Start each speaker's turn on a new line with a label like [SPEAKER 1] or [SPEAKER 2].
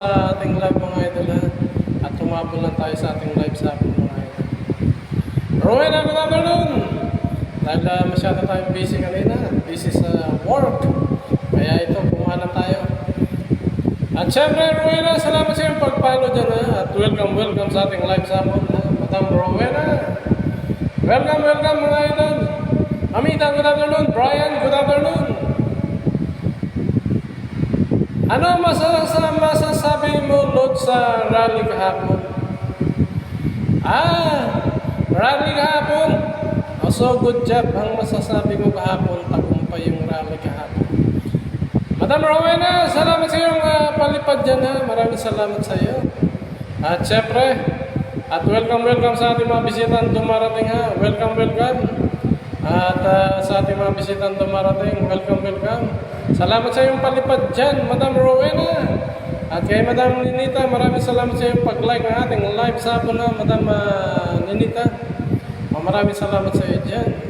[SPEAKER 1] Sa ating live mga idol ha. At tumabol lang tayo sa ating live sa ating mga idol. Rowena, good afternoon! Dahil masyado tayong busy kanina. Busy sa work. Kaya ito, kumahan tayo. At syempre, Rowena, salamat sa iyong pag-follow dyan ha. At welcome sa ating live sa atin ha. Madam Rowena. Welcome mga idol. Amita, good afternoon. Brian, good afternoon. Ano masasabi mo, Lord, sa rally kahapon? Rally kahapon. So, good job. Ang masasabi mo kahapon, tagumpay yung rally kahapon. Madam Rowena, salamat sa iyong palipad dyan ha. Maraming salamat sa iyo. At syempre, at welcome sa ating mga bisitang dumarating ha. Welcome. At sa ating mga bisitang dumarating, welcome. Salamat sa iyong palipad dyan, Madam Rowena. At kay Madam Ninita, maraming salamat sa iyong pag-like ng ating live sa hapon na, Madam Ninita. Maraming salamat sa iyo dyan.